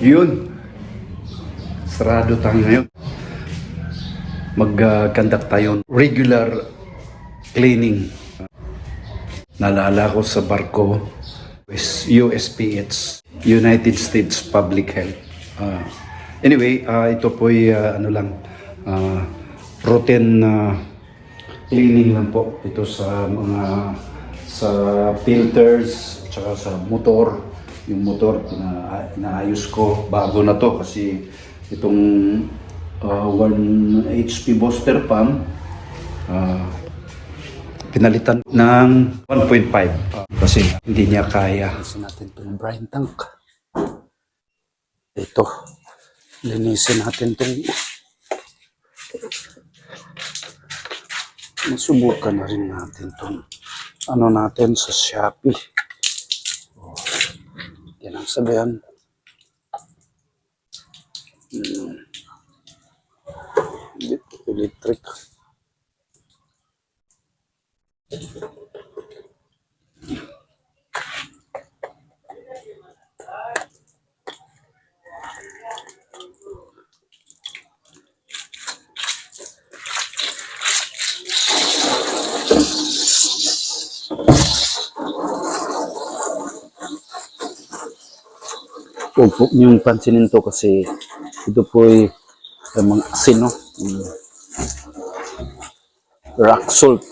Yun, sarado tayo ngayon. Mag-conduct tayo regular cleaning. Naalala ko sa barko is USPH, United States Public Health. Anyway, ito po'y ano lang, routine cleaning lang po. Ito sa mga sa filters, tsaka sa motor. Yung motor, inaayos ko. Bago na to kasi itong 1 HP booster pump, pinalitan ng 1.5 kasi hindi niya kaya. Linisin natin itong brine tank. Ito, linisin natin itong masubukan na rin natin itong ano natin sa Shopee. Yan ang sabihan. Electric. Huwag po niyong pansinin to kasi ito po ay mga asin, no? Rock salt.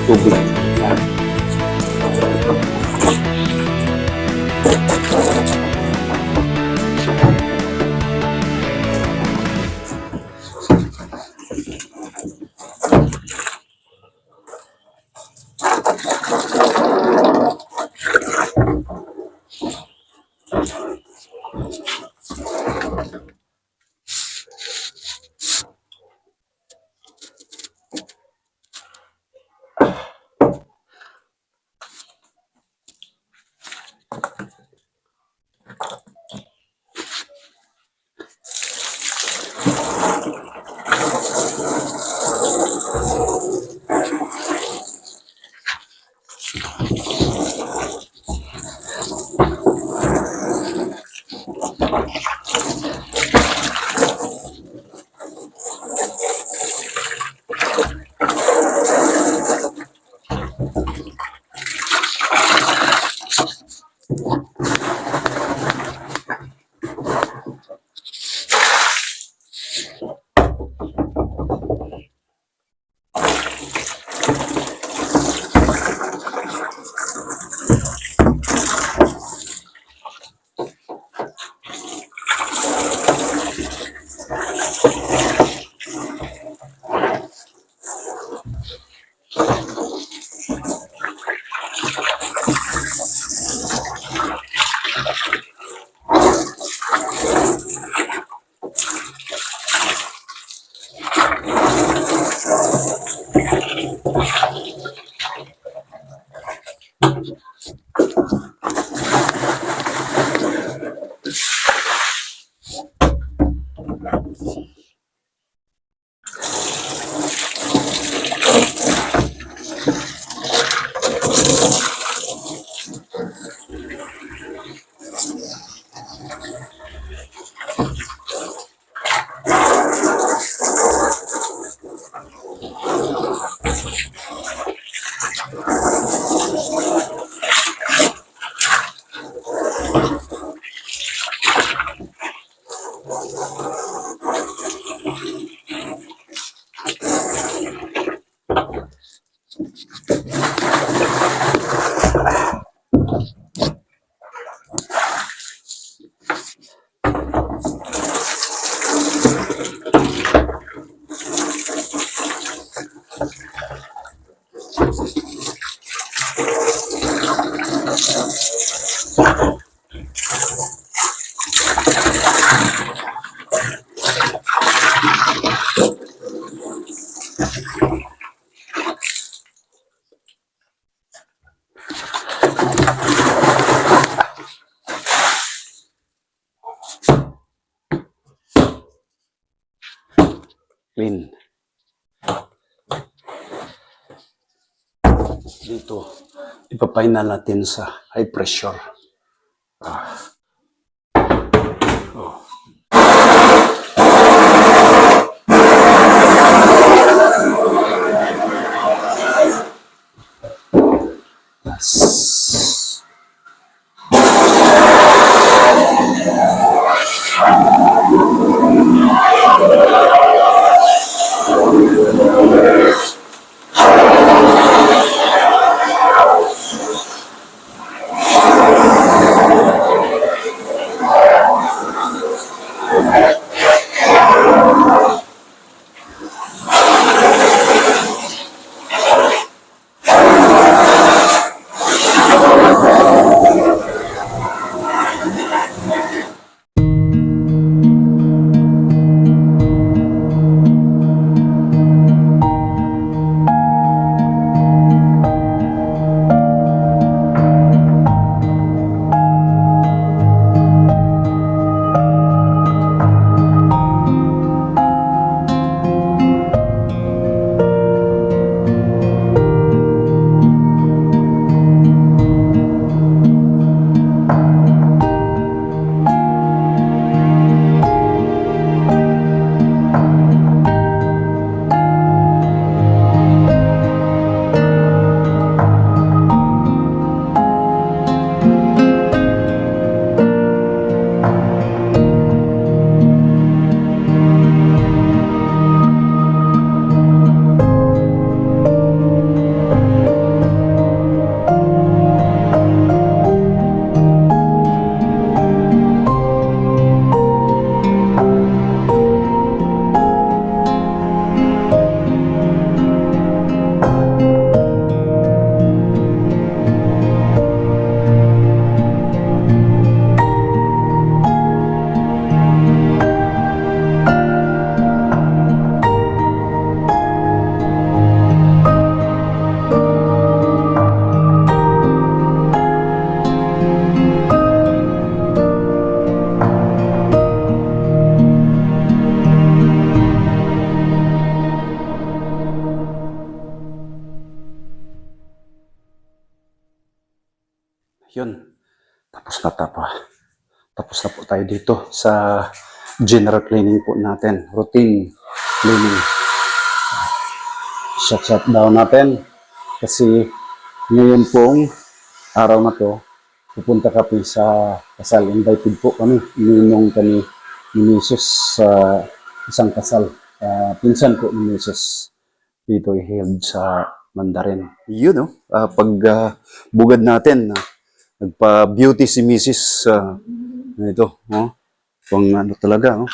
Tubig. Clean. Dito, ipapaina natin sa high pressure. Yes. Yun. Tapos na po tayo dito sa general cleaning po natin. Routine cleaning. Shut down natin. Kasi ngayon pong araw na to, pupunta kami sa kasal. Invited po kami. Ninong kami ni Misis sa isang kasal. Pinsan po ni Misis. Dito i-held sa Mandarin. Yun, no? Pag bugad natin, nagpa-beauty si Mrs. Ito, oh. Pang ano talaga, oh.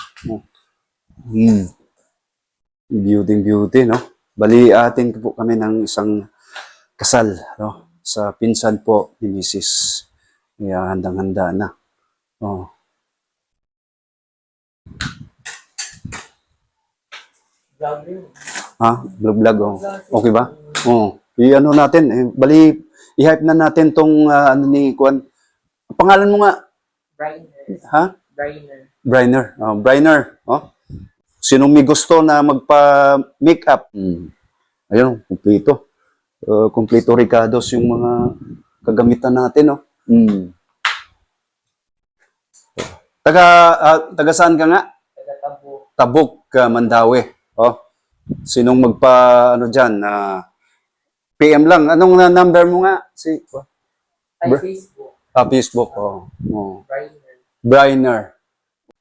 Beauty, no? Bali, atin po kami ng isang kasal, no? Sa pinsan po ni Mrs. Kaya handang-handa na. Oh. Vlog, oh. Okay ba? Oh. I-ano natin, bali, i-hype na natin tong ano ni Kuan. Pangalan mo nga? Briner. Ha? Briner. Briner. Oh. Sinong may gusto na magpa-makeup? Ayun, kumpleto. Kumpleto Ricardos yung mga kagamitan natin, no? Taga saan ka nga? Taga Tabuk. Tabuk, Mandawi. Oh. Sinong ano diyan? PM lang. Anong number mo nga? Facebook. Facebook. Oh. Briner.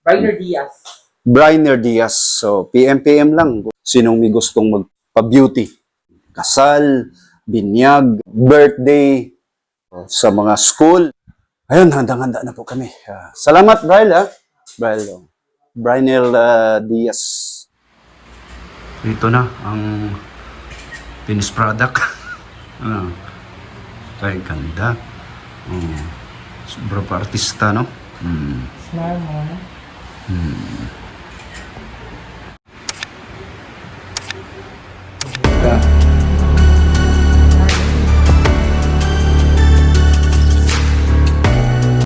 Briner Diaz. Briner Diaz. So, PM lang. Sinong may gustong magpa-beauty? Kasal, binyag, birthday, sa mga school. Ayun, handang-handa na po kami. Salamat, Bryle, ha? Bryle. Briner Diaz. Ito na ang finished product. Ano? Ay, ganda. Sobra pa artista, no? Smile mo. Hmm.